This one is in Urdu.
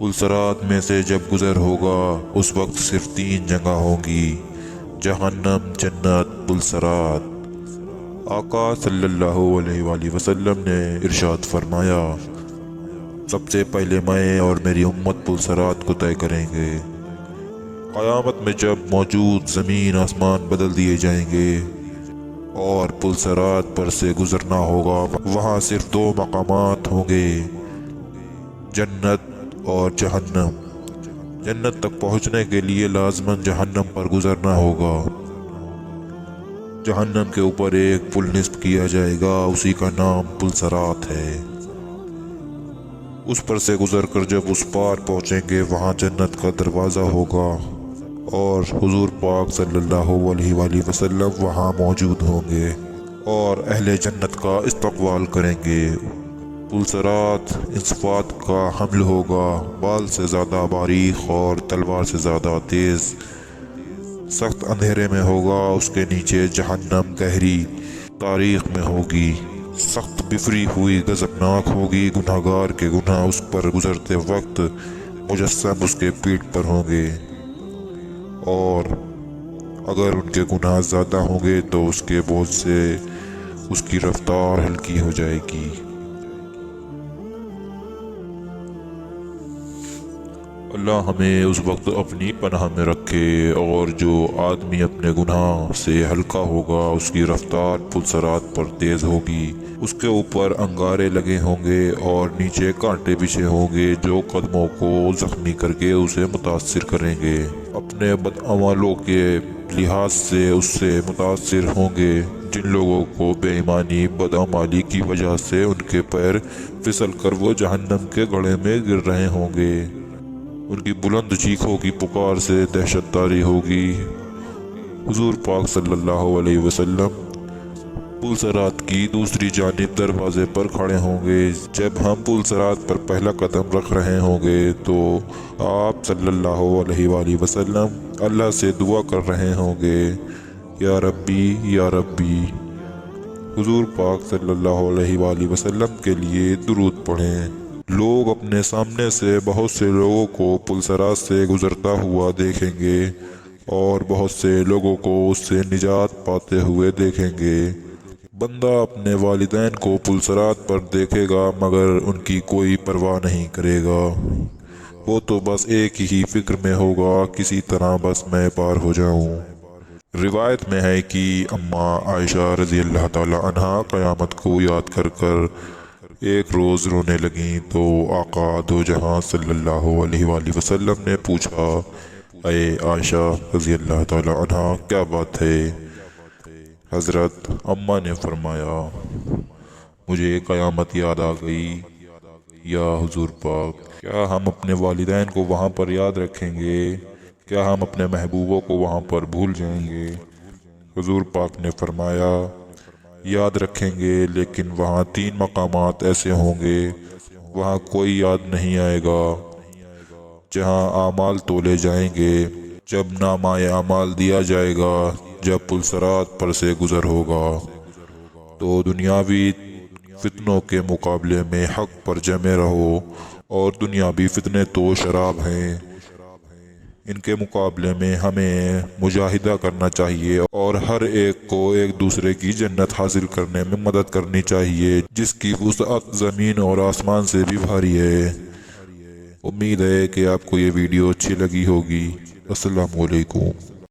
پلسرات میں سے جب گزر ہوگا اس وقت صرف 3 جگہ ہوں گی، جہنم، جنت، پلسرات۔ آقا صلی اللہ علیہ وآلہ وسلم نے ارشاد فرمایا، سب سے پہلے میں اور میری امت پلسرات کو طے کریں گے۔ قیامت میں جب موجود زمین آسمان بدل دیے جائیں گے اور پلسرات پر سے گزرنا ہوگا، وہاں صرف 2 مقامات ہوں گے، جنت اور جہنم۔ جنت تک پہنچنے کے لیے لازماً جہنم پر گزرنا ہوگا۔ جہنم کے اوپر ایک پل نصب کیا جائے گا، اسی کا نام پلسرات ہے۔ اس پر سے گزر کر جب اس پار پہنچیں گے، وہاں جنت کا دروازہ ہوگا اور حضور پاک صلی اللہ علیہ وآلہ وسلم وہاں موجود ہوں گے اور اہل جنت کا استقبال کریں گے۔ پلسرات انصفات کا حمل ہوگا، بال سے زیادہ باریک اور تلوار سے زیادہ تیز، سخت اندھیرے میں ہوگا۔ اس کے نیچے جہنم گہری تاریخ میں ہوگی، سخت بفری ہوئی، غضبناک ہوگی۔ گناہگار کے گناہ اس پر گزرتے وقت مجسم اس کے پیٹھ پر ہوں گے، اور اگر ان کے گناہ زیادہ ہوں گے تو اس کے بوجھ سے اس کی رفتار ہلکی ہو جائے گی۔ اللہ ہمیں اس وقت اپنی پناہ میں رکھے، اور جو آدمی اپنے گناہ سے ہلکا ہوگا اس کی رفتار پلسرات پر تیز ہوگی۔ اس کے اوپر انگارے لگے ہوں گے اور نیچے کانٹے بچھے ہوں گے جو قدموں کو زخمی کر کے اسے متاثر کریں گے۔ اپنے بدعمالوں کے لحاظ سے اس سے متاثر ہوں گے۔ جن لوگوں کو بے ایمانی بدعمالی کی وجہ سے ان کے پیر پھسل کر وہ جہنم کے گڑھے میں گر رہے ہوں گے، ان کی بلند چیخوں کی پکار سے دہشت داری ہوگی۔ حضور پاک صلی اللہ علیہ وسلم پلسرات کی دوسری جانب دروازے پر کھڑے ہوں گے۔ جب ہم پلسرات پر پہلا قدم رکھ رہے ہوں گے تو آپ صلی اللہ علیہ وآلہ وسلم اللہ سے دعا کر رہے ہوں گے، یا ربی یا ربی۔ حضور پاک صلی اللہ علیہ وآلہ وسلم کے لیے درود پڑھیں۔ لوگ اپنے سامنے سے بہت سے لوگوں کو پلسرات سے گزرتا ہوا دیکھیں گے اور بہت سے لوگوں کو اس سے نجات پاتے ہوئے دیکھیں گے۔ بندہ اپنے والدین کو پلسرات پر دیکھے گا مگر ان کی کوئی پرواہ نہیں کرے گا، وہ تو بس ایک ہی فکر میں ہوگا، کسی طرح بس میں پار ہو جاؤں۔ روایت میں ہے کہ اماں عائشہ رضی اللہ تعالی عنہا قیامت کو یاد کر کر ایک روز رونے لگیں تو آقا دو جہاں صلی اللہ علیہ وآلہ وسلم نے پوچھا، اے عائشہ رضی اللہ تعالی عنہا، کیا بات ہے؟ حضرت اماں نے فرمایا، مجھے قیامت یاد آ گئی یا حضور پاک، کیا ہم اپنے والدین کو وہاں پر یاد رکھیں گے؟ کیا ہم اپنے محبوبوں کو وہاں پر بھول جائیں گے؟ حضور پاک نے فرمایا، یاد رکھیں گے، لیکن وہاں 3 مقامات ایسے ہوں گے وہاں کوئی یاد نہیں آئے گا۔ جہاں اعمال تولے جائیں گے، جب نامہ اعمال دیا جائے گا، جب پلسرات پر سے گزر ہوگا، تو دنیاوی فتنوں کے مقابلے میں حق پر جمے رہو، اور دنیاوی فتنے تو شراب ہیں، ان کے مقابلے میں ہمیں مجاہدہ کرنا چاہیے اور ہر ایک کو ایک دوسرے کی جنت حاصل کرنے میں مدد کرنی چاہیے، جس کی وسعت زمین اور آسمان سے بھی بھاری ہے۔ امید ہے کہ آپ کو یہ ویڈیو اچھی لگی ہوگی۔ السلام علیکم۔